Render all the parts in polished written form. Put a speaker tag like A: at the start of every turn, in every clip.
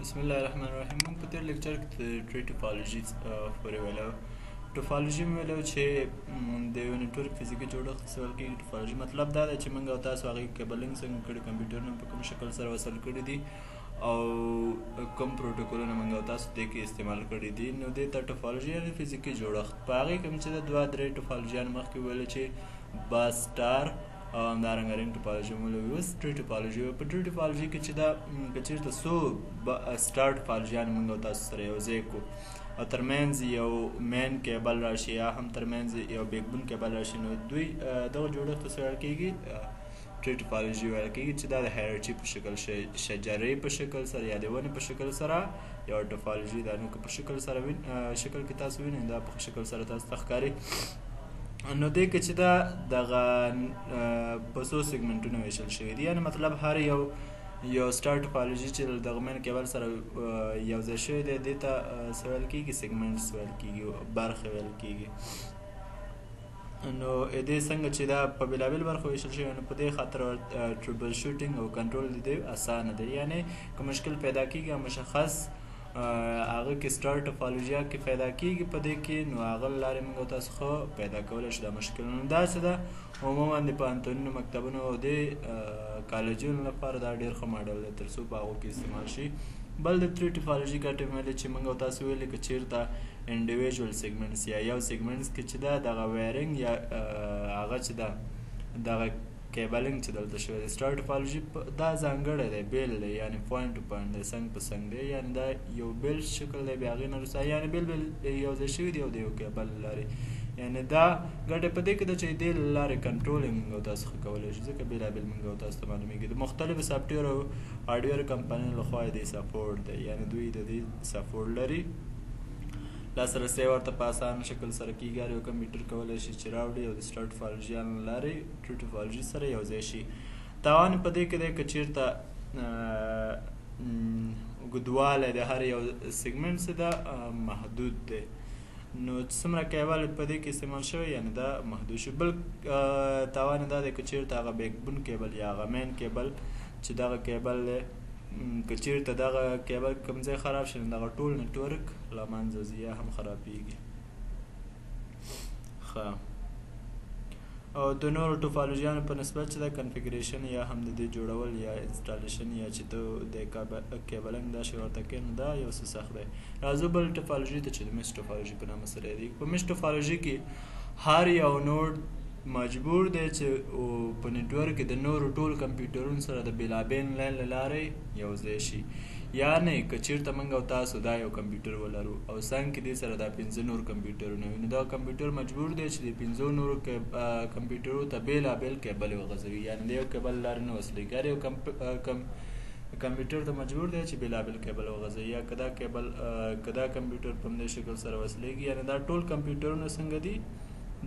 A: बिस्मिल्लाहिर्रहमानिर्रहीम. په تیر لیکچر کې د ټری ټوپالوژي پورې ویلو. ټوپالوژي مې ویلو چې د یو نیټورک فزیکي جوړښت څه ویل کېږي. ټوپالوژي مطلب دا دی چې موږ او تاسو هغې کیبلینګ څنګه کړي، کمپیوټرونه په کوم شکل سره وصل کړي دي او کوم پروتوکولونه موږ او تاسو دې کې استعمال کړي دي. نو دې ته ټوپالوژي یعنې فزیکي جوړښت. په هغې کې مې چې د دوه درې ټوپالوژیان مخکې ویلو چې باز سټار او همدارنګه رینګ ټوپالوژي مو ویلو. اوس ټری ټوپالوژي. په ټری ټوپالوژي کې چې دا که چېرته څو سټار ټوپالوژیان موږ او تاسو سره یو ځای کړو او ترمنځ یو مین کیبل راشي یا هم ترمنځ یو بیکبون کیبل راشي، نو دوی دغه جوړښت ته څه ویل کېږي؟ ټری ټوپالوژي ویل کېږي چې دا د هایرارچي په شکل شجرې په شکل سره یا د ونې په شکل سره یو ټوپالوژي ده. نو که په شکل سره شکل کې تاسو وینئ دا په شکل سره تاسو ته ښکاري. نو دې کې چې دا دغه په څو سیګمنټونو ویشل شوي دي، یعنې مطلب هر یو سټار ټوپالوژي چې دغه مین کیبل سره یو ځای شوی دی دې ته څه ویل کېږي؟ سیګمنټس ویل کېږي، برخې ویل کېږي. نو دې څنګه چې دا په بېلابېل برخو ویشل شوي، نو په دې خاطر ټریبل شوټینګ او کنټرول د دې اسانه دی. یعنې که مشکل پیدا کېږي او مشخص هغه کې سټار ټوپالوژیا کې پیدا کېږي په دې کې، نو هغه له لارې موږ تاسو ښه پیدا کولی شو دا مشکلونه. دا څه ده عموما د پوهنتونونو، مکتبونو او د کالجونو لپاره دا ډېر ښه ماډل دی تر څو په هغو کې استعمال شي. بل د ټری ټوپالوژي ګټې مې ویلې چې موږ او تاسو ویلې که چېرته انډیویژول سیګمنټس یا یو سیګمنټس کې چې دا دغه وایرنګ یا هغه چې ده دغه کیبلینګ چې دلته شوی دی سټار ټوپالوژي دا ځانګړی دی، بیل دی، یعنې پوینټ ټو پوینټ دی، څنګ په څنګ دی، یعنې دا یو بیل شکل دی. بیا هغې نه وروسته یعنې بیل یو ځای شوي دي او د یو کیبل له لارې. یعنې دا ګټې په دې کې ده چې دې له لارې کنټرولینګ موږ او تاسو ښه کولی شو، ځکه بېلابېل موږ او تاسو ته معلومېږي. د مختلفو سافټویر او هارډویر کمپنیو لخوا یې دې سپورټ دی، یعنې دوی د دې سپورټ لري. لاسرسی ورته په اسانه شکل سره کېږي. هر یو کمپیوټر کولی شي چې راوړي او د سټار ټوپالوژیانو له لارې ټری ټوپالوژي سره یو ځای شي. تاوان په دې کې دی که چېرته اوږدوالی د هر یو سیګمنټ څه ده محدود دی، نو څومره کیبل په دې کې استعمال شوی یعنې دا محدود شو. بل تاوان دا دی که چېرته هغه بیکبون کیبل یا هغه مین کیبل چې دغه کیبل دی که چېرته دغه کیبل کوم ځای خراب شي نو دغه ټول نیټورک له منځه ځي یا هم خرابېږي. ښه، او د نورو ټوپالوژیانو په نسبت چې دا کنفیګریشن یا هم د دې جوړول یا انسټالیشن یا چې ته د کیبلینګ دا شی ورته کوې نو دا یو څه سخت دی. راځو بل ټوپالوژي ته چې د میش ټوپالوژي په نامه سره یادېږي. په میش ټوپالوژي کې هر یو نوډ مجبور دی چې په نیټورک کې د نورو ټولو کمپیوټرونو سره د بېلابېل لاین له لارې یو ځای شي. یعنې که چېرته موږ او تاسو دا یو کمپیوټر ولرو او څنګ کې دې سره دا 5 نور کمپیوټرونه وي، نو دا کمپیوټر مجبور دی چې د 5 نورو کمپیوټرو ته بېلابېل کیبل وغځوي، یعنې د یو کیبل له لارې نه وصلېږي. هر یو کمپیوټر ته مجبور دی چې بېلابېل کیبل وغځوي. یا که دا کمپیوټر په همدې شکل سره وصلېږي، یعنې دا ټول کمپیوټرونه څنګه دي،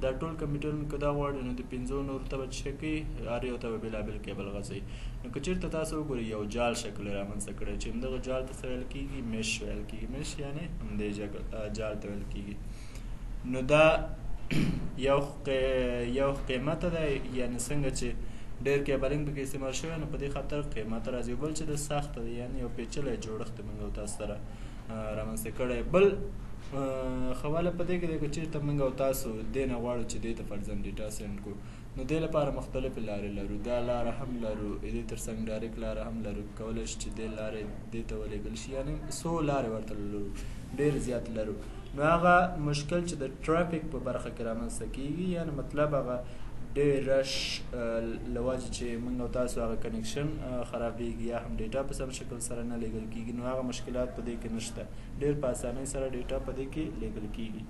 A: دا ټول کمپیوټرونه که دا غواړي نو د 5 نورو ته به څه کوي، هر یو ته به بېلابېل کیبل غځوي. نو که چېرته تاسو وګورئ یو جال شکل یې رامنځته کړی چې همدغه جال ته څه ویل کېږي؟ میش ویل کېږي. میش یعنې همدې جال ته ویل کېږي. نو دا یو قیمته دی، یعنې څنګه چې ډېر کیبلینګ پکې استعمال شوی نو په دې خاطر قیمته راځي. بل چې د سخته دی، یعنې یو پیچلی جوړښت موږ او تاسو سره رامنځته کړی. بل خواله په دې کې دی که چېرته موږ او تاسو دې نه غواړو چې دې ته فرضاً ډیټا سینډ کړو، نو دې لپاره مختلفې لارې لرو. دا لاره هم لرو، دې تر څنګ ډایرکټ لاره هم لرو، کولی شو چې دې لارې دې ته ولېږل شي، یعنې څو لارې ورته لرو، ډېر زیات لرو. نو هغه مشکل چې د ټرافیک په برخه کې رامنځته کېږي، یعنې مطلب هغه ډېر رش له وجې چې موږ او تاسو هغه کنیکشن خرابېږي یا هم ډیټا په سم شکل سره نه لیږل کېږي، نو هغه مشکلات په دې کې نشته. ډېر په اسانۍ سره ډیټا په دې کې لیږل کېږي.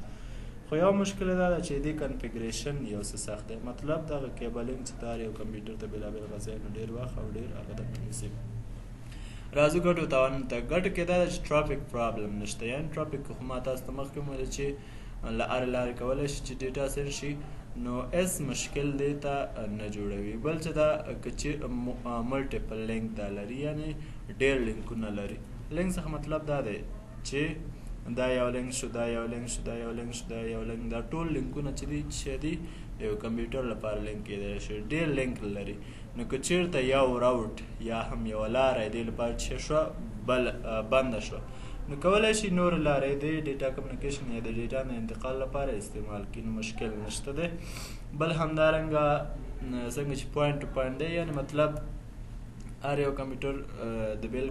A: خو یو مشکل دا ده چې دې کنفیګریشن یو څه سخت دی. مطلب دغه کیبلینګ چې ته هر یو کمپیوټر ته بېلابېل غځوي نو ډېر وخت او ډېر هغه ته ونیسي. راځو ګټو تاوانونو ته. ګټو کې دا ده چې ټرافیک پرابلم نشته، یعنې ټرافیک خو ما تاسو ته مخکې هم ویل چې له هرې لارې کولی شي چې ډیټا سینډ شي، نو اس مشکل دې ته نه جوړوي. بل چې دا که چې ملټیپل لینک دا لري، یعنې ډېر لینکونه لري. لینک څخه مطلب دا دی چې دا یو لینک شو، دا یو لینک شو، دا یو لینک شو، دا یو لینک، دا ټول لینکونه چې دي د یو کمپیوټر لپاره لینک کېدای شي. ډېر لینک لري. نو که چیرته یو راوټ یا هم یوه لاره دې لپاره چې شوه بنده شوه نو کولی شي نور لارې د ډیټا کمیونیکیشن یا د ډیټا د انتقال لپاره استعمال کړي نو مشکل نشته دی بل همدارنګه څنګه چې پوینټ ټو پوینټ دی یعنې مطلب هر یو کمپیوټر د بل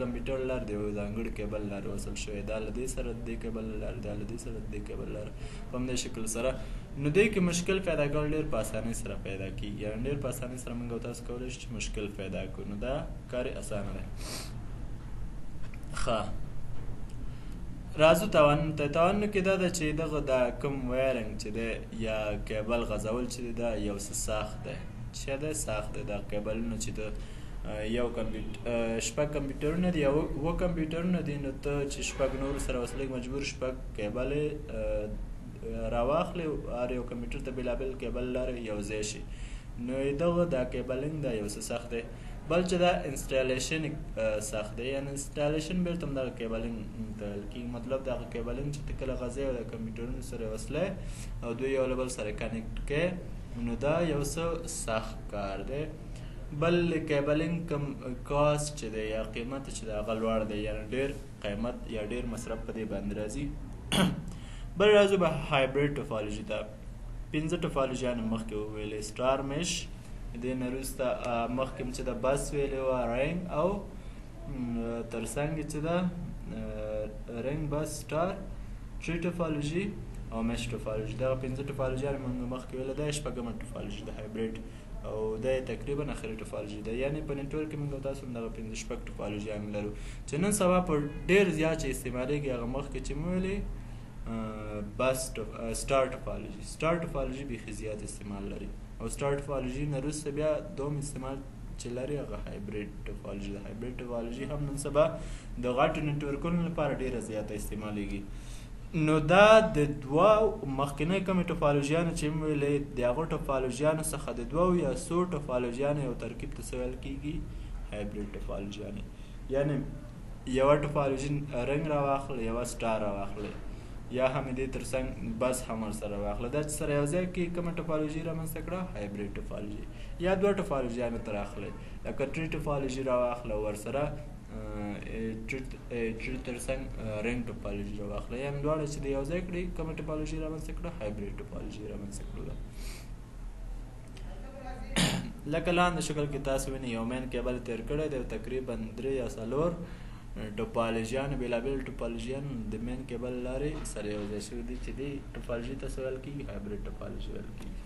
A: کمپیوټر لار د یو ځانګړي کیبل لارې وصل شوی دا له دې سره د دې کیبل لارې دا له دې سره د دې کیبل لارې په همدې شکل سره نو دې کې مشکل پیدا کول ډېر په اسانۍ سره پیدا کېږي یعنې ډېر په اسانۍ سره موږ او تاسو کولی شو چې مشکل پیدا کړو نو دا کار یې اسانه دی ښه راځو تاوانونو ته تاوانونو کې دا ده چې دغه دا کوم وایرنګ چې دی یا کیبل غځول چې دی دا یو څه سخت دی چې دی سخت دی دا کیبلونه چې د یو شپږ کمپیوټرونه دي یا اووه کمپیوټرونه دي نو ته چې شپږ نورو سره وصلېږي مجبور شپږ کیبلې راواخلې هر یو کمپیوټر ته بېلابېل کیبل لارې یو ځای شي نو دغه دا کیبلینګ دا یو څه سخت دی بل چې دا انسټالیشن سخت دی یعنې انسټالیشن بېرته هم دغه کیبلینګ ته ویل کېږي مطلب دغه کیبلینګ چې ته کله غځې او د کمپیوټرونو سره وصلې او دوی یو له بل سره کنیکټ کړې نو دا یو څه سخت کار دی بل کیبلینګ کم کاست چې دی یا قیمت چې دی هغه لوړ دی یعنې ډېر قیمت یا ډېر مصرف په دې باندې راځي بل راځو به هایبریډ ټوپالوژي ته 5 ټوپالوژیانې مخکې وویلې سټار میش دې نه وروسته مخکې چې د بس ویلې وه رنګ او تر څنګ چې ده رنګ بس سټار ټري ټوپالوژي او میش ټوپالوژي دغه 5 ټوپالوژیانې موږ مخکې ویله دا شپږمه ټوپالوژي ده هایبریډ او دا تقریبا اخري ټوپالوژي ده یعنې په نیټورک کې موږ تاسو هم دغه 5 شپږ ټوپالوژیانې لرو چې نن سبا په ډېر زیات چې استعمالېږي هغه مخکې چې مو ویلې بس سټار ټوپالوژي بیخي زیات استعمال لري او سټار ټوپالوژي نه وروسته بیا دوم استعمال چې لري هغه هایبریډ ټوپالوژي ده هایبریډ ټوپالوژي هم نن سبا د غټو نیټورکونو لپاره ډېره زیاته استعمالیږي نو دا د دوه مخکینۍ کومې ټوپالوژیانو چې مو ویلې د هغو ټوپالوژیانو څخه د دوو یا څو ټوپالوژیانو یو ترکیب ته څه ویل کېږي هایبریډ ټوپالوژیانې یعنې یوه ټوپالوژي رنګ راواخله یوه سټار راواخله یا هم دې تر څنګ بس هم ورسره واخله دا چې سره یو ځای کې کومه ټوپالوژي رامنځته کړه هایبریډ ټوپالوژي یا دوه ټوپالوژیانو ته راخلئ لکه ټري ټوپالوژي راواخله ورسره ټري تر څنګ رنګ ټوپالوژي راواخله یا هم دواړه چې د یو ځای کړي کومه ټوپالوژي رامنځته کړه هایبریډ ټوپالوژي رامنځته کړو ده لکه لاندې شکل کې تاسو وینئ یو مین کیبل تېر کړی دی تقریبا 3 یا 4 ټوپالوژیان بېلابېل ټوپالوژیان د مین کیبل لارې سره یو ځای شوي دي چې دې ټوپالوژي ته څه ویل کېږي هایبریډ ټوپالوژي ویل کېږي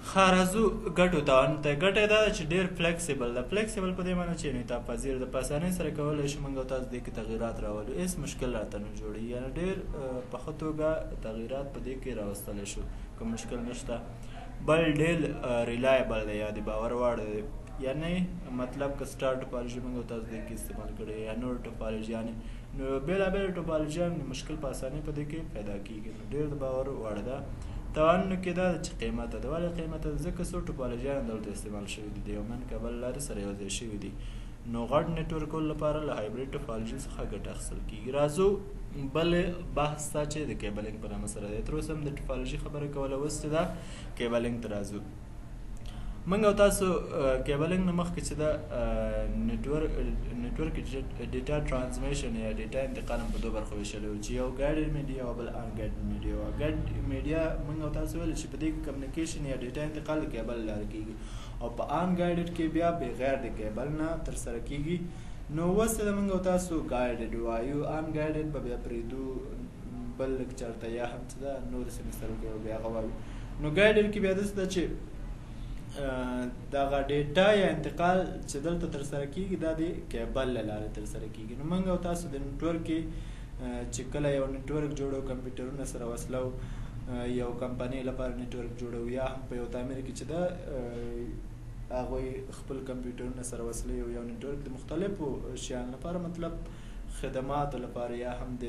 A: ښه راځو ګټو تاوانو ته ګټه یې دا ده چې ډېر فلیکسیبل ده فلیکسیبل په دې معنی چې انعطاف پذیر ده په اسانۍ سره کولی شو موږ او تاسو دې کې تغیرات راولو هېڅ مشکل راته نه جوړېږي یعنې ډېر په ښه توګه تغیرات په دې کې راوستلی شو کوم مشکل نشته بل ډېر ریلایبل دی یا د باور وړ دی یعنی مطلب که سټار ټوپالوژي موږ تاسو دې کې استعمال کړی یا نور ټوپالوژیانې نو بېلابېل ټوپالوژیان مشکل په اسانۍ په دې کې پیدا کېږي نو ډېر د باور وړ ده تاوانونو کې دا ده چې قیمته ده ولې قیمته ده ځکه څو ټوپالوژیان دلته استعمال شوي دي د یو من کیبل لارې سره یو ځای شوي دي نو غټ نیټورکونو لپاره له هایبریډ ټوپالوژي څخه ګټه اخیستل کېږي راځو بل بحث ته چې د کیبلینګ په نامه سره دی تر اوسه هم د ټوپالوژي خبره کوله اوس چې دا کیبلینګ ته راځو موږ او تاسو کیبلینګ نه مخکې چې دا نیټورک ډیټا ټرانسمیشن یا ډیټا انتقال هم په دوه برخو ویشلی و چې یو ګایډډ میډیا او بل ان ګایډډ میډیا وه ګایډ میډیا موږ او تاسو ویل چې په دې کې کمیونیکیشن یا ډیټا انتقال د کیبل لارې کېږي او په ان ګایډډ کې بیا بغیر د کیبل نه ترسره کېږي نو اوس چې موږ او تاسو ګایډډ وایو ان ګایډډ به بیا پرېږدو بل لیکچر ته یا هم چې دا نور سیمسټر کې بیا هغه وایو نو ګایډډ کې بیا داسې ده چې دغه ډیټا یا انتقال چې دلته ترسره کېږي دا د کیبل له لارې ترسره کېږي نو موږ او تاسو د نیټورک کې چې کله یو نیټورک جوړو کمپیوټرونه سره وصلو یو کمپنۍ لپاره نیټورک جوړو یا هم په یو تعمیر کې چې دا هغوی خپل کمپیوټرونه سره وصلوي یو نیټورک د مختلفو شیانو لپاره مطلب خدماتو لپاره یا هم د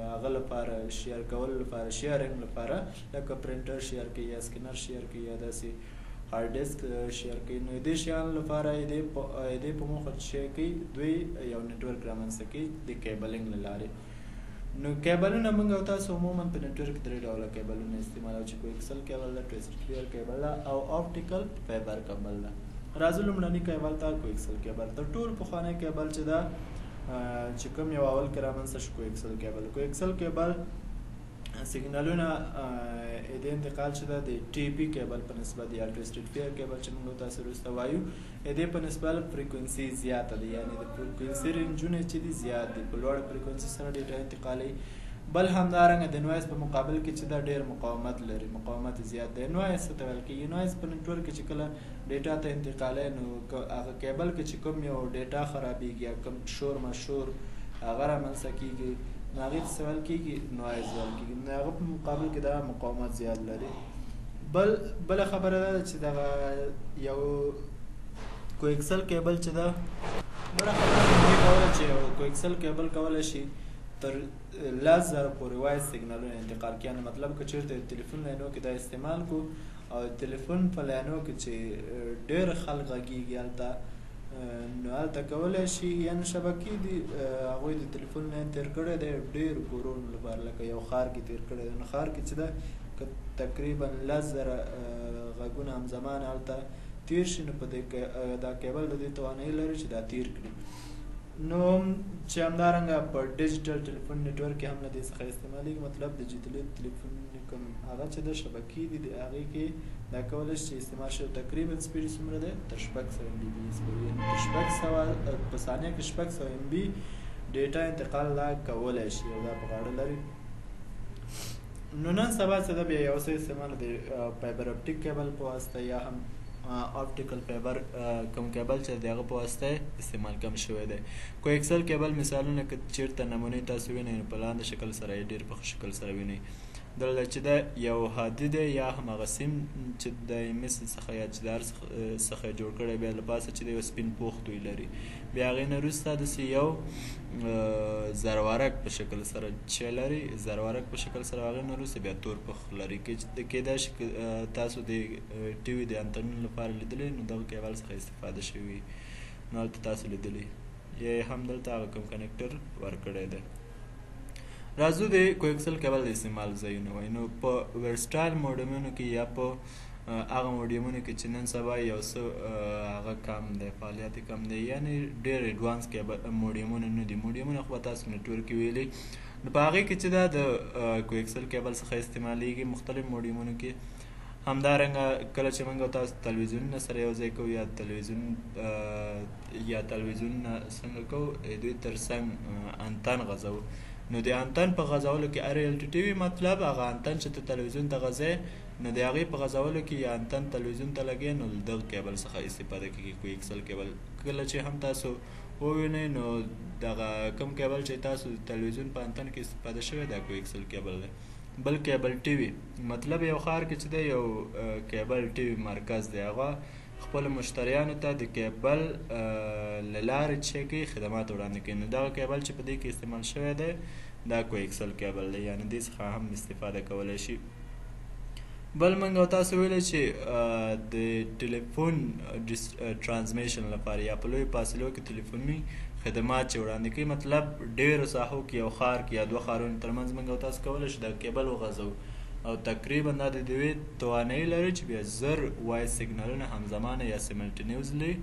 A: هغه لپاره شیر کولو لپاره شیرینګ لپاره لکه پرنټر شیر کوي یا سکینر شیر کوي یا داسې هارد ډیسک شیر کوي نو دې شیانو لپاره دې په موخه شی کوي دوی یو نیټورک رامنځته کوي د کیبلینګ له لارې نو کیبلونه موږ او تاسو عموما په نټورک 3 ډوله کیبلونه استعمالوو چې کوکسل کیبل ده، ټویسټډ فیر کیبل ده او آپټیکل فایبر کیبل ده. راځو لومړني کیبل ته کوکسل کیبل. تر ټولو پخوانی کیبل چې ده چې کوم یو اول کې رامنځته شو کوکسل کیبل. کوکسل کیبل سیګنالونه د انتقال چې ده د ټي پي کیبل په نسبت یا ټویسټډ فیر کیبل چې موږ تاسو وروسته وایو د په نسبت فریکونسي زیاته ده، یعنی د فریکونسي رینجونه چې دي زیات دي، په لوړه فریکونسي سره ډیټا انتقالوي. بل همدارنګه د نوایز په مقابل کې چې دا ډېر مقاومت لري، مقاومت زیات دی. نوایز څه ته ویل کېږي؟ نوایز په نټورک کې چې کله ډیټا ته انتقالوي نو هغه کیبل کې چې کوم یو ډیټا خرابېږي یا کوم شور مشور هغه رامنځته کېږي نو هغې ته څه ویل کېږي؟ نوایز ویل کېږي. نو هغه په مقابل کې دا مقاومت زیات لري. بله خبره دا ده چې دغه یو کوکسل کیبل چې ده بله خبره دې کوله چې یو کوکسل کیبل کولی شي تر 10,000 پورې وایس سیګنالونه انتقال کړي. یعنې مطلب که چېرته د تلیفون لاینو کې دا استعمال کو او تلیفون په لاینو کې چې ډېر خلک غږېږي هلته نو هلته کولی شي، یعنې شبکې دي هغوی د تلیفون لاین تېر کړی دی ډېرو کورونو لپاره، لکه یو ښار کې تېر کړی دی. نو ښار کې چې ده که تقریبا 10,000 غږونه همزمان هلته تېر شي نو په دې دا کیبل د دې توانایي لري چې دا تېر کړي. نو چې همدارنګه په ډیجیټل ټلیفون نیټورک کې هم له دې څخه استعمالیږي. مطلب ډیجیټلي ټلیفون کوم هغه چې د شبکې دي د هغې کې دا کولی شي چې استعمال شي. تقریبا سپیډ څومره دی؟ تر 600 MB/s پورې، یعنې تر 600 په ثانیه کې 600 MB ډیټا انتقال لا کولی شي او دا په غاړه لري. نو نن سبا څه ده بیا یو څه استعمال د فایبر اپټیک کیبل په واسطه یا هم آپټیکل فایبر کوم کیبل چې د هغه په واسطه استعمال کم شوی دی. کوکسل کیبل مثالونه که چېرته نمونې تاسو وینئ نو په لاندې شکل سره یې ډېر په ښه شکل سره وینئ. دلته چې ده یو هادي دی یا هماغه سیم چې د مثل څخه یا جدار څخه جوړ کړی، بیا له پاسه چې د یو سپین پوخ دوی لري، بیا هغې نه وروسته داسې یو زرورک په شکل سره چې لري، زرورک په شکل سره هغې نه وروسته بیا تور پوخ لري. کیدای شي تاسو د ټي وي د انتنونو لپاره لیدلی نو دغه کیبل څخه استفاده شوي نو هلته تاسو لیدلی یا هم دلته هغه کوم کنیکټر ورکړی دی. راځو د کوکسل کیبل د استعمال ځایونه وایو. نو په ورسټایل موډمونو کې یا په هغه موډیمونو کې چې نن سبا یو څه هغه کم دی، فعالیت کم دی، یعنې ډېر اډوانس موډیمونه نه دي. موډیمونه خو به تاسو نټورک کې ویلي نو په هغې کې چې دا د کوکسل کیبل څخه استعمالیږي مختلف موډیمونو کې. همدارنګه کله چې موږ تاسو تلویزیونونه سره یو ځای کوو یا تلویزیونونه څنګه کوو دوی تر څنګ انتن غځوو نو د انتن په غځولو کې RLT وي، مطلب هغه انتن چې ته تلویزیون ته غځې نو د هغې په غځولو کې یا انتن تلویزیون ته لګې نو له دغه کیبل څخه استفاده کېږي کوکسل کیبل. کله چې هم تاسو ووینئ نو دغه کوم کیبل چې تاسو د تلویزیون په انتن کې استفاده شوی دا کوکسل کیبل دی. بل کیبل ټي وي، مطلب یو ښار کې چې دی یو کیبل ټي وي مرکز دی، هغه خپلو مشتریانو ته د کیبل له لارې چې کوي خدمات وړاندې کوي. نو دغه کیبل چې په دې کې استعمال شوی دی دا کوکسل کیبل دی، یعنې دې څخه هم استفاده کولی شي. بل موږ او تاسو ویلی چې د ټلیفون ټرانسمیشن لپاره یا په لویو فاصلو کې تلیفوني خدمات چې وړاندې کوي، مطلب ډېرو ساحو کې یو ښار کې یا دوه ښارونو ترمنځ موږ او تاسو کولی شو دا کیبل وغځوو او تقریبا دا د دوی توانایي لري چې بیا 1000 وایس سیګنالونه همزمانه یا سیملټینیوزلی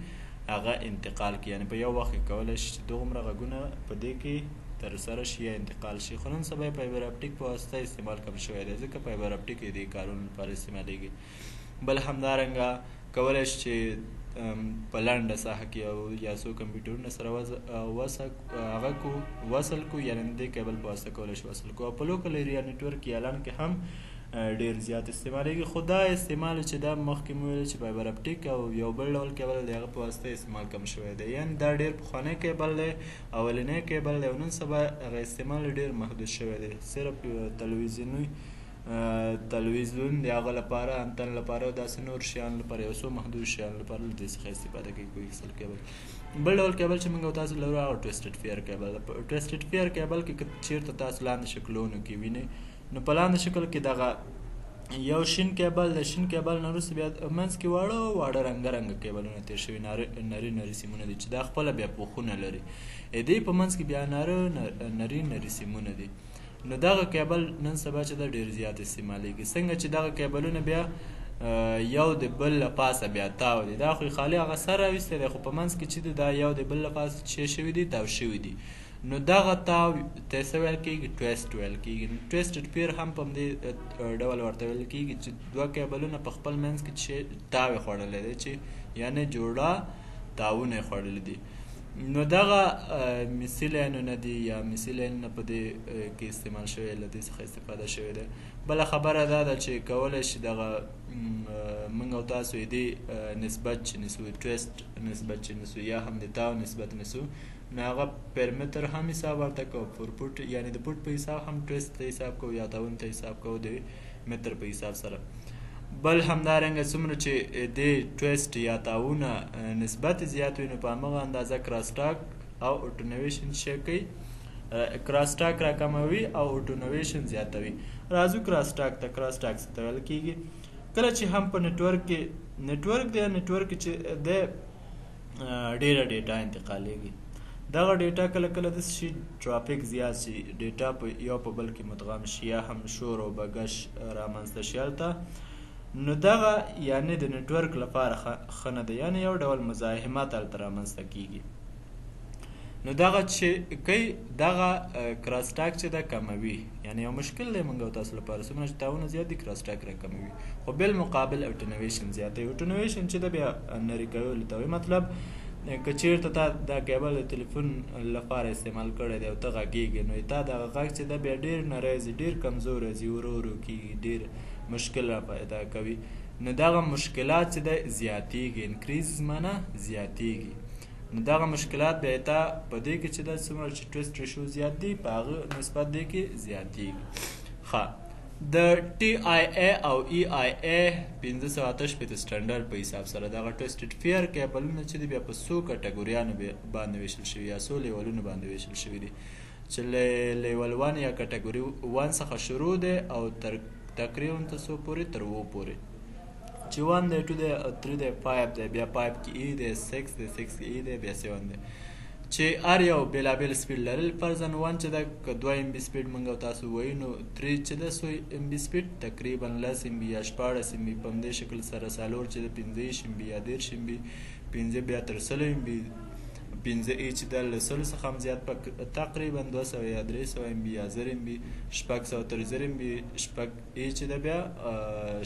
A: هغه انتقال کړي، یعنې په یو وخت کې کولی شي چې دومره غږونه په دې کې ترسره شي یا انتقال شي. خو نن سبا یې فایبر اپټیک په واسطه استعمال کم شوی دی ځکه فایبر اپټیک یې د کارونو لپاره استعمالیږي. بل همدارنګه کولی شي چې په لنډه ساحه کې یا څو کمپیوټرونه سره هغه کو وصل کو، یعنې د دې کیبل په واسطه کولی شي وصل کو. او په لوکل ایریا نیټورک یا لن کې هم ډېر زیات استعمالیږي. خو دا استعمال چې دا مخکې مو ویل چې فایبر اپټیک او یو بل ډول کیبل د هغه په واسطه استعمال کم شوی دی، یعنې دا ډېر پخوانی کیبل دی، اولنی کیبل دی او نن سبا هغه استعمال ډېر محدود شوی دی. صرف تلویزیون د هغه لپاره، انتن لپاره او داسې نور شیانو لپاره، یو څو محدود شیانو لپاره له دې څخه استفاده کوي کوکسل کیبل. بل ډول کیبل چې موږ او تاسو لرو هغه ټویسټډ فیر کیبل ده. په ټویسټډ فیر کیبل کې که چېرته تاسو لاندې شکلونو کې وینئ نو په لاندې شکل کې دغه یو شین کیبل، د شین کیبل نه وروسته بیا منځ کې واړه رنګه رنګه کیبلونه تېر شوي، نري سیمونه دي چې دا خپله بیا پوښونه لري. دې په منځ کې بیا نري سیمونه دي. نو دغه کیبل نن سبا چې د ډېر زیات استعمالیږي. څنګه چې دغه کیبلونه بیا یو د بل له پاسه بیا تاو دي، دا خو خالي هغه سر راویستی دی، خو په منځ کې چې دا یو د بل له پاسه څه شوي دي، تاو شوي دي. نو دغه تاو ته څه ویل کېږي؟ ټویسټ ویل کېږي. ټویسټډ پیر هم په همدې ډول ورته ویل کېږي چې دوه کیبلونه په خپل منځ کې چې تاو یې خوړلی دی، چې یعنې جوړه تاوونه یې خوړلی دي. نو دغه مسی لاینونه دي یا مسی لاینونه په دې کې استعمال شوی، له دې څخه استفاده شوې ده. بله خبره دا ده چې کولی شي دغه موږ او تاسو یې دې نسبت چې نیسو، ټویسټ نسبت چې نیسو یا هم د تاو نسبت نیسو، نو هغه پیرمتر هم حساب ورته کوو، پر فوټ یعنې د فوټ په حساب هم ټویسټ ته حساب کوو یا تاون ته حساب کوو د متر په حساب سره. بل همدارنګه څومره چې د ټویسټ یا تاونه نسبت زیات وي، نو په همغه اندازه کراسټاک او اټونویشن شی کوي، کراسټاک راکموي او اټونویشن زیاتوي. راځو کراسټاک ته. کراسټاک څه ته ویل کېږي؟ کله چې هم په نیټورک کې نیټورک چې د ډېره ډیټا انتقالیږي، دغه ډیټا کله کله داسې شي ټرافیک زیات شي، ډیټا په یو په بل کې مدغم شي یا هم شور او بګش رامنځته شي هلته، نو دغه یعنې د نیټورک لپاره ښه نه ده، یعنې یو ډول مزاحمت هلته رامنځته کېږي. نو دغه چې کوي دغه کراسټاک چې ده کموي، یعنې یو مشکل دی موږ او تاسو لپاره، څومره چې تاونه زیات دي کراسټاک راکموي، خو بالمقابل اټونویشن زیاتوي. اټونویشن چې ده بیا نري کولو ته وایي. مطلب که چېرته تا دا کیبل د تلیفون لپاره استعمال کړی دی او ته غږېږې، نو تا دغه غږ چې ده بیا ډېر نری ځي، ډېر کمزور ځي، ورو ورو کېږي، ډېر مشکل را پیدا کوي. نو دغه مشکلات چې ده زیاتېږي، انکریز معنی زیاتېږي. نو دغه مشکلات بیا تا په دې کې چې ده څومره چې ټویسټ ریشو زیات دي، په هغه نسبت دې کې زیاتېږي. ښه، د ټي آی ای او ای آی ای 588 سټنډرډ په حساب سره دغه ټویسټډ فیر کیبلونه چې دي بیا په څو کټګوریانو باندې ویشل شوي یا څو لیولونو باندې ویشل شوي دي، چې لیول 1 یا کټګوري 1 څخه شروع دی او تقریبا تر څو پورې؟ تر 2 پورې، چې 1 دی، 2 دی، 3 دی، 5 دی، بیا 5 کې ای دی، 6 دی، 6 کې ای دی، بیا 7 دی، چې هر یو بېلابېل سپیډ لرل. فرضاً 1 چې ده که 2 ام بي سپیډ موږ او تاسو وایو، نو 3 چې ده 100 ام بي سپیډ تقریبا 10 ام بي یا 14 ام بي په همدې شکل سره، 4 چې ده 15 ام بي یا 13 ام بي، 5 بیا تر 100 ام بي، 5 ای چې ده له 100 څخه هم زیات تقریبا 200 یا 300 ام بي یا 1000 ام بي، 600 تر 1000 ام بي، 6 ای چې ده بیا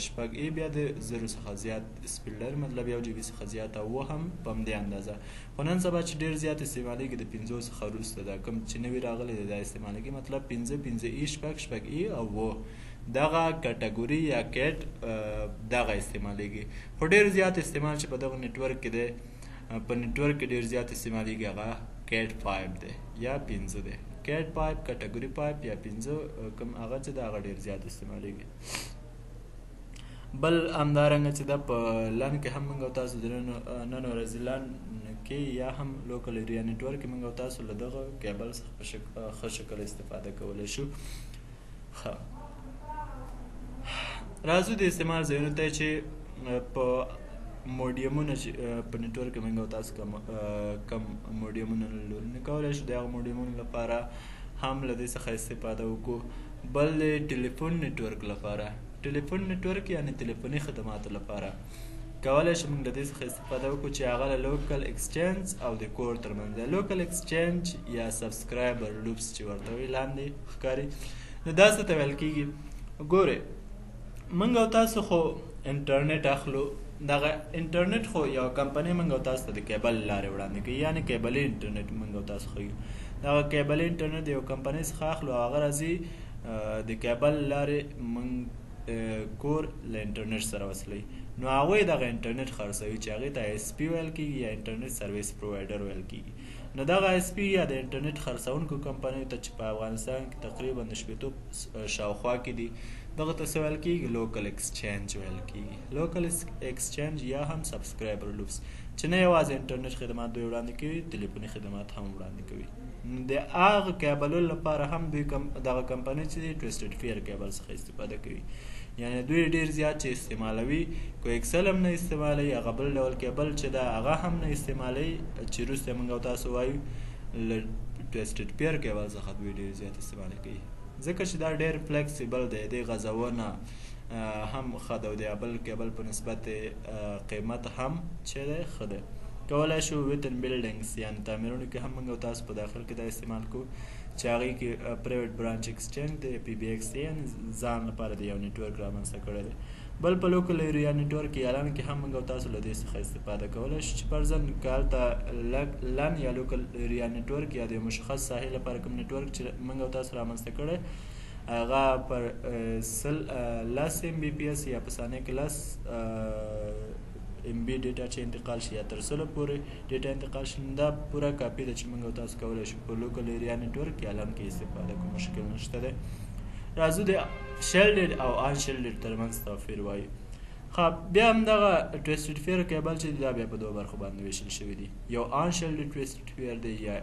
A: 6 ای بیا د 0 څخه زیات سپیډ لري، مطلب 1 جی بي څخه زیات، او هم په همدې اندازه. خو نن سبا چې ډېر زیات استعمالیږي د 50 څخه وروسته ده، کوم چې نوي راغلی دی دا استعمالیږي، مطلب 5 ای، 6 ای او 9 دغه کټګوري یا کیټ دغه استعمالیږي. خو ډېر زیات استعمال چې په دغه نیټورک کې دی، په نیټورک کې ډېر زیات استعمالیږي، هغه کیټ 5 دی یا 5 دی، کیټ 5 کټګوري 5 یا 5 کوم هغه چې ده هغه ډېر زیات استعمالیږي. بل همدارنګه چې ده په لن کې هم موږ او تاسو د نن ورځې لن کې یا هم لوکل ایریا نیټورک کې موږ او تاسو له دغه کیبل څخه په ښه شکل استفاده کولی شو. ښه، راځو د استعمال ځایونو ته چې په موډیمونه چې په نیټورک کې موږ او تاسو کم موډیمونه لرو، نو کولی شو د هغه موډیمونو لپاره هم له دې څخه استفاده وکړو. بل د ټلیفون نیټورک لپاره، ټلیفون نیټورک یعنې تلیفوني خدماتو لپاره کولی شو موږ له دې څخه استفاده وکړو چې هغه له لوکل ایکسچینج او د کور ترمنځ دی. لوکل ایکسچینج یا سبسکرایبر لوپس چې ورته وایي لاندې ښکاري، نو دا څه ته ویل کېږي؟ ګورئ، موږ او تاسو خو انټرنیټ اخلو، دغه انټرنیټ خو یو کمپنۍ موږ او تاسو ته د کیبل لارې وړاندې کوي، یعنې کیبلي انټرنیټ موږ او تاسو ښیو. دغه کیبلي انټرنیټ د یو کمپنۍ څخه اخلو، هغه راځي د کیبل لارې موږ کور له انټرنیټ سره وصلوي، نو هغوی دغه انټرنیټ خرڅوي چې هغې ته اس پي ویل کېږي یا انټرنیټ سرویس پرووایډر ویل کېږي. نو دغه اس پي یا د انټرنیټ خرڅونکو کمپنیو ته چې په افغانستان کې تقریبا د 80 شاوخوا کې دي، دغه ته څه ویل کېږي؟ لوکل ایکسچینج ویل کېږي. لوکل ایکسچینج یا هم سبسکرایبر لوپس، چې نه یوازې انټرنیټ خدمات دوی وړاندې کوي، تلیفوني خدمات هم وړاندې کوي. د هغه کیبلو لپاره هم دوی دغه کمپنۍ چې دی ټویسټډ فیر کیبل څخه استفاده کوي، یعنې دوی ډېر زیات چې استعمالوي، کو ایکسل هم نه استعمالوي، هغه بل ډول کیبل چې ده هغه هم نه استعمالوي، چې وروسته موږ او تاسو وایو له ټویسټډ فیر کیبل څخه دوی ډېر زیات استفاده کوي. ځکه چې دا ډېر فلیکسیبل دی، د غځونه هم ښه ده او د بل کیبل په نسبت قیمت هم چې دی ښه دی. کولی شو ویتن بلډینګس یعنې تعمیرونو کې هم موږ او تاسو په داخل کې دا استعمال کوو چې هغې کې پرایویټ برانچ ایکسچینج دی PBX یعنې ځان لپاره د یو نیټورک رامنځته کړی دی. بل په لوکل ایریا نیټورک اعلان کې هم موږ او تاسو له دې څخه استفاده کولی شو چې فرضاً که هلته لن یا لوکل ایریا نیټورک یا د یو مشخص ساحې لپاره کوم نیټورک چې موږ او تاسو رامنځته کړی هغه پر 10 Mbps یا په ثانیه کې 10 MB ډیټا چې انتقال شي یا تر 100 پورې ډیټا انتقال شي، دا پوره کاپي ده چې موږ او تاسو کولی شو په لوکل ایریا نیټورک یا لن کې استفاده کوو، مشکل نشته دی. راځو د شیلډډ او ان شیلډډ ترمنځ توپیر وایو. ښه بیا همدغه ټویسټډ فیر کیبل چې دی دا بیا په دوه برخو باندې ویشل شوي دي، یو ان شیلډډ ټویسټډ فیر دی یا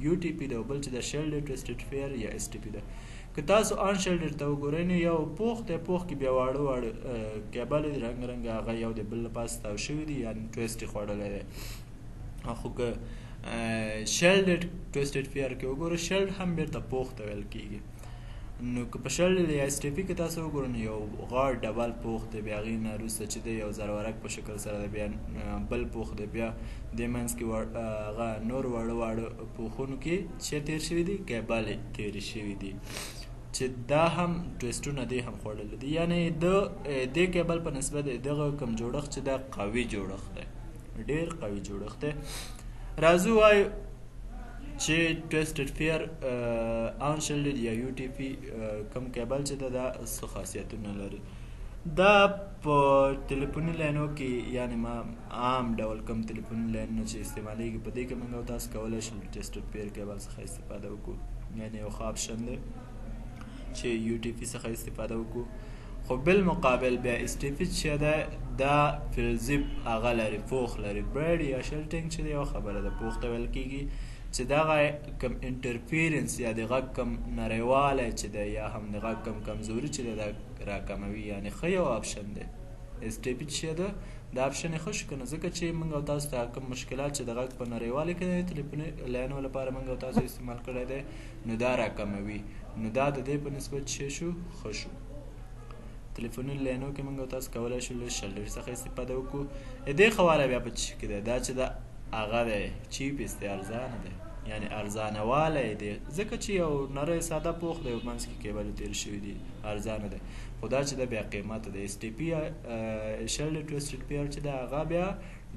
A: UTP دی او بل چې د شیلډډ ټویسټډ فیر یا STP دی. که تاسو ان شیلډډ ته وګورئ نو یو پوخ دی، پوخ کې بیا واړه واړه کیبل دي رنګ رنګ، هغه یو د بل له پاسه تاو شوي دي یعنې ټویسټ یې خوړلی دی. خو که شیلډډ ټویسټډ فیر کې وګورئ شیلډ هم بیرته پوخ ته ویل کېږي. نو که په شیلډډ یا STP کې تاسو وګورئ نو یو غاړ ډبل پوخ دی، بیا هغې نه وروسته چې دی یو زرورک په شکل سره دی، بیا بل پوخ دی، بیا دې منځ کې هغه نور واړه واړه پوخونو کې چې تېر شوي دي کیبلې تېرې شوي دي چې دا هم ټویسټونه دی هم خوړلی دي. یعنې د دې کیبل په نسبت دغه کوم جوړښت چې دا قوي جوړښت دی، ډېر قوي جوړښت دی. راځو وایو چې ټویسټډ فیر ان شیلډډ یا UTP کوم کیبل چې دا څه خاصیتونه لري. دا په تلیفوني لاینو کې یعنې ما عام ډول کوم تلیفوني لاینونه چې استعمالیږي په دې کې موږ او تاسو کولی شو ټویسټډ فیر کیبل څخه استفاده وکړو، یعنې یو ښه آپشن دی چې UTP څخه استفاده وکړو. خو بالمقابل بیا STP چې ده دا فلزیب هغه لري، پوخ لري. برید یا شیلټینګ چې دی یو خبره ده، پوخ ته ویل کېږي چې دغه کم انټرفیرنس یا د غږ کم نریوالی چې دی یا هم د غږ کم کمزوري چې دی دا راکموي، یعنې ښه یو آپشن دی. STP چې ده دا آپشن یې ښه شو که نه، ځکه چې موږ او تاسو ته کوم مشکلات چې د غږ په نریوالي کې دی تلیفوني لاینو لپاره موږ او تاسو استعمال کړی دی نو دا راکموي، نو دا د دې په نسبت چې شو ښه شو. تلیفوني لاینو کې موږ او تاسو کولی شو له شیلډډ څخه استفاده وکړو. دې ښه والی بیا په څه کې دی دا چې دا هغه دی چیپس دی، ارزانه دی، یعنې ارزانه والی دی، ځکه چې یو نری ساده پوخ دی منځ کې کیبلې تېر شوي دي، ارزانه دی. خو دا چې دا بیا قیمته دی. STP یا شیلډډ ټویسټډ فیر چې دی هغه بیا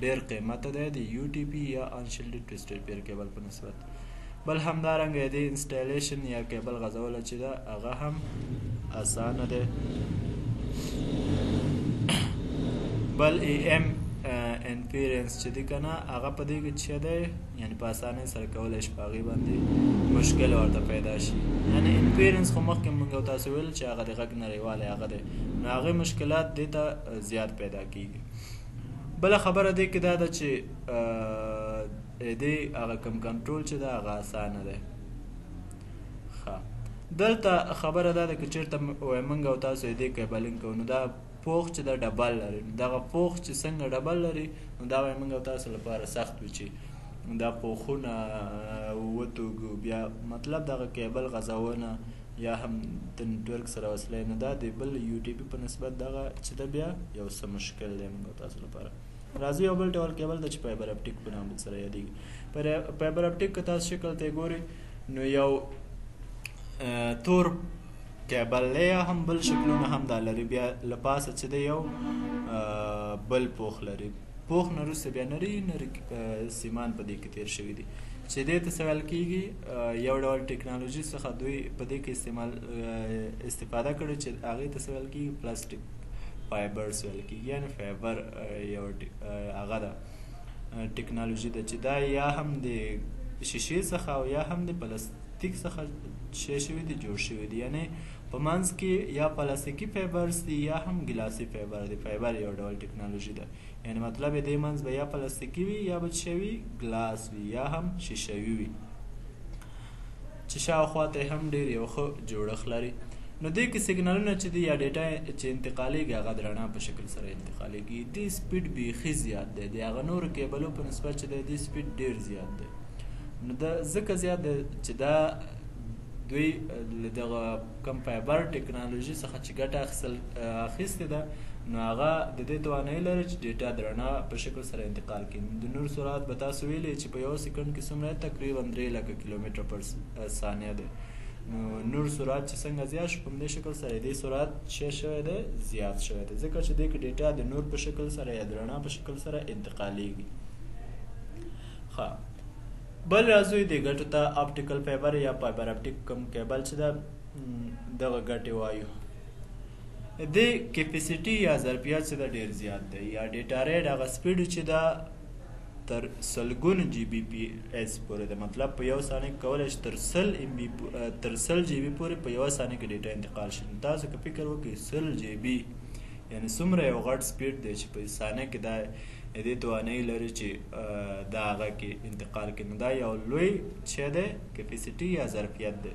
A: ډېر قیمته دی د UTP یا ان شیلډډ ټویسټډ فیر کیبل په نسبت. بل همدارنګه د انسټالیشن یا کیبل غځوله چې ده هغه هم اسانه دی. بل AM انفیرنس چې دی که نه هغه په دې کې چې دی یعنې په اسانۍ سره کولی شي په هغې باندې مشکل ورته پیدا شي. یعنې انفیرنس خو مخکې موږ او تاسو ویل چې هغه د غږ نریوالی هغه دی، نو هغې مشکلات دې ته زیات پیدا کېږي. بله خبره دې کې دا ده چې دې هغه کم کنټرول چې ده هغه اسانه دی. ښه دلته خبره دا ده که چېرته موږ او تاسو دې کیبلینګ کوو نو دا پوخ چې دا ډبل لري، دغه پوخ چې څنګه ډبل لري نو دا وایي موږ او تاسو لپاره سخت وي چې دا پوخونه وتوږو، بیا مطلب دغه کیبل غځونه یا هم د نیټورک سره وصلی نه دا د بل UTP په نسبت دغه چې ده بیا یو څه مشکل دی موږ او تاسو لپاره. راځو یو بل ډول کیبل ده چې فایبر اپټیک په نام سره یادېږي. فایبر اپټیک که تاسو شکل ته یې ګورئ نو یو تور کیبل دی یا هم بل شکلونه هم دا لري، بیا له پاسه چې دی یو بل پوخ لري، پوخ نه وروسته بیا نري نري سیمان په دې کې تېر شوي دي چې دې ته څه ویل کېږي یو ډول ټیکنالوژي څخه دوی په دې کې استفاده کړې چې هغې ته څه ویل کېږي پلاستیک فایبرز ویل کېږي، یعنې فایبر یو هغه ده ټیکنالوژي ده چې دا یا هم د شیشې څخه او یا هم د پلاستیک څخه چې شوي دي جوړ شوي دي، یعنې په منځ کې یا پلاستیکي فایبرز دي یا هم ګلاسي فایبر دی. فایبر یو ډول ټیکنالوژي ده، یعنې مطلب یې دې منځ به یا پلاستیکي وي یا به څه وي ګلاس وي یا هم شیشوي وي چې شاوخوا ته هم ډېر یو ښه جوړښت لري. نو دې کې سیګنالونه چې دي یا ډیټا چې انتقالېږي هغه د رڼا په شکل سره انتقالېږي. دې سپیډ بیخي زیات دی، د هغه نورو کیبلو په نسبت چې دی دې سپیډ ډېر زیات دی. نو دا ځکه زیات دی چې دا دوی له دغه کم فایبر ټکنالوژي څخه چې ګټه اخیستې ده نو هغه د دې توانایي لري چې ډیټا د رڼا په شکل سره انتقال کړي. د نور سرعت به تاسو ویلي چې په 1 سکند کې څومره تقریبا 3 لکه کیلومتر پر ثانیه ده. نو نور سرعت چې څنګه زیات شو په همدې شکل سره دې سرعت څه شوی دی زیات شوی دی ځکه چې دې کې ډیټا د نور په شکل سره یا د رڼا په شکل سره انتقالیږي. ښه بل راځو دې ګټو ته اپټیکل فایبر یا فایبر اپټیک کوم کیبل چې ده دغه ګټې وایو. د کیپیسیټي یا ظرفیت چې ده ډېر زیات دی یا ډیټا ریټ هغه سپیډ چې ده تر سلګونو جی بی پی ایس پورې ده. مطلب په یو ثانیه کې کولی شي تر 100 جی بی پورې په یوه ثانیه کې ډیټا انتقال شي. تاسو که فکر وکړئ 100 جی بی یعنې څومره یو غټ سپیډ دی چې په ثانیه کې دا دې توانایي لري چې دا هغه کې انتقال کړي. نو دا یو لوی شی دی کیپیسیټي یا ظرفیت دی.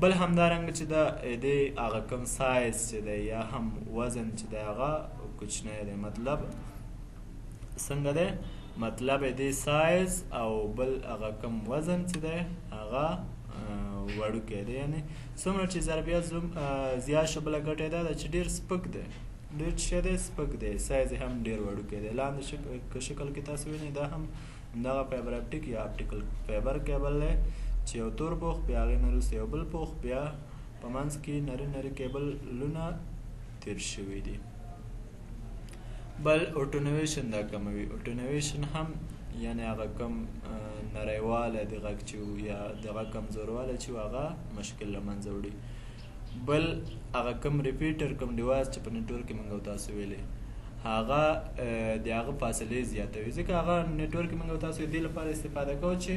A: بل همدارنګه چې دا دې هغه کوم سایز چې دی یا هم وزن چې دی هغه کوچنی دی. مطلب څنګه دی مطلب دې سایز او بل هغه کوم وزن چې دی هغه وړوکی دی. یعنې څومره چې ظرفیت زیات شو بله ګټه یې دا ده چې ډېر سپک دی ډېر څه دی سپک دی سایز هم ډېر وړوکی دی. لاندې شکل کې تاسو وینئ دا هم همدغه فایبر اپټیک یا اپټیکل فایبر کیبل دی چې یو تور پوښ بیا هغې نه وروسته یو بل پوښ بیا په منځ کې نري کیبلونه تیر شوي دي. بل اټونویشن دا کموي. اټونویشن هم یعنې هغه کم نریوالی د غږ چې و یا د غږ کمزوروالی چې و هغه مشکل له منځه وړي. بل هغه کم ریپیټر کم ډیوایس چې په نیټورک کې موږ او تاسو ویلې هغه د هغه فاصلې زیاتوي ځکه هغه نیټورک کې موږ او تاسو دې لپاره استفاده کوو چې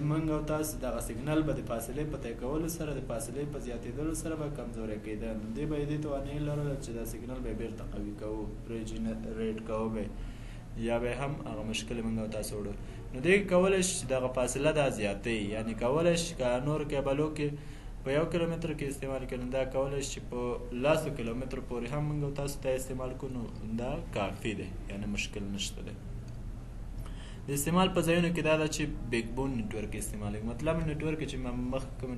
A: موږ او تاسو دغه سیګنل به د فاصلې په طی کولو سره د فاصلې په زیاتېدلو سره به کمزوری کېده. نو دې به یې دې توانایي لرله چې دا سیګنل به یې بېرته قوي کوو ریجنریټ کوو به یا به هم هغه مشکل موږ او تاسو وړو. نو دې کولی شي چې دغه فاصله دا زیاتوي یعنې کولی شي که نور کیبلو کې په 1 کیلومتر کې استعمال کړي دا کولی شي چې په 10 کیلومتر پورې هم موږ او تاسو ته استعمال کړو نو دا کافي دی یعنې مشکل نشته دی. د استعمال په ځایونو کې دا ده چې بیک بون نیټورک استعمالوي. مطلب نیټورک چې مخکې کومې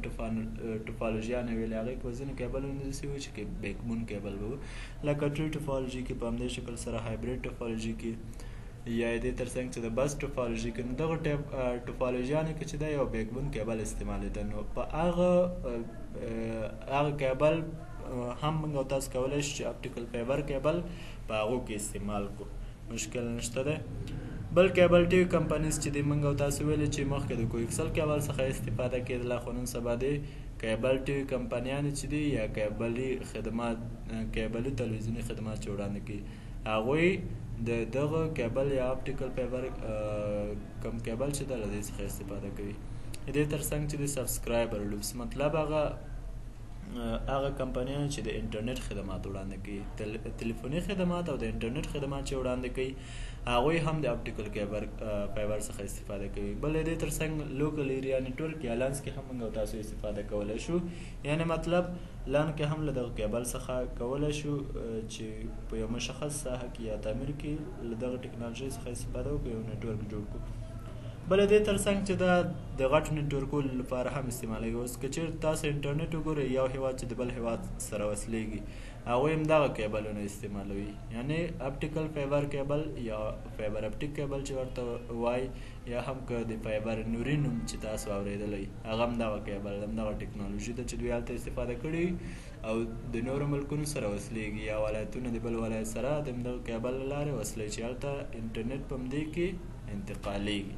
A: ټوپالوژیانې ویلې هغې کې به ځینې کیبلونه داسې وي چې بیک بون کیبل به وو لکه ټري ټوپالوژي کې په همدې شکل سره هایبریډ ټوپالوژي کې یا دې تر څنګ چې د بس ټوپالوژي کې نو دغه ټوپالوژیانو کې چې دا یو بیک بون کیبل استعمالېده نو په هغه کیبل هم موږ او تاسو کولی شو چې اپټیکل فایبر کیبل په هغو کې استعمال کړو مشکل نشته دی. بل کیبل ټي وي کمپنیز چې دی موږ او تاسو ویلې چې مخکې د کوکسل کیبل څخه استفاده کېدله خو نن سبا دی کیبل ټي وي کمپنیانې چې دي یا کیبلي تلویزیوني خدمات چې وړاندې کوي هغوی د دغه کیبل یا اپټیکل فایبر کم کیبل چې ده له دې څخه استفاده کوي. دې تر څنګ چې د سبسکرایبر لوپس مطلب هغه کمپنیانې چې د انټرنیټ خدمات وړاندې کوي تلیفوني خدمات او د انټرنیټ خدمات چې وړاندې کوي هغوی هم د اپټیکل فایبر څخه استفاده کوي. بل دې تر څنګ لوکل ایریا نیټورک یا لانس کې هم موږ او تاسو استفاده کولی شو یعنې مطلب لان کې هم له دغه کیبل څخه کولی شو چې په یو مشخص ساحه کې یا تعمیر کې له دغه ټکنالوژۍ څخه استفاده وکړو یو نیټورک جوړ کړو. بل دې تر څنګ چې دا د غټو نیټورکونو لپاره هم استعمالوي. اوس که چېرته تاسو انټرنیټ وګورئ یو هیواد چې د بل هیواد سره وصلېږي هغوی هم دغه کیبلونه استعمالوي یعنې اپټیکل فایبر کیبل یا فایبر اپټیک کیبل چې ورته وایي یا هم که د فایبر نوري نوم چې تاسو اورېدلی هغه هم دغه کیبل همدغه ټکنالوژي ده چې دوی هلته استفاده کړې او د نورو ملکونو سره وصلېږي یا ولایتونه د بل ولایت سره د همدغه کیبل له لارې وصلوي چې هلته انټرنیټ په همدې کې انتقالېږي.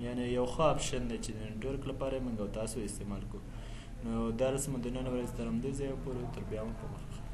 A: یعنې یو ښه آپشن دی چې د نیټورک لپاره یې موږ او تاسو استعمال کړو. نو دا رسمه د نن ورځې تر همدې ځایه پورې تر بیا هم په مخه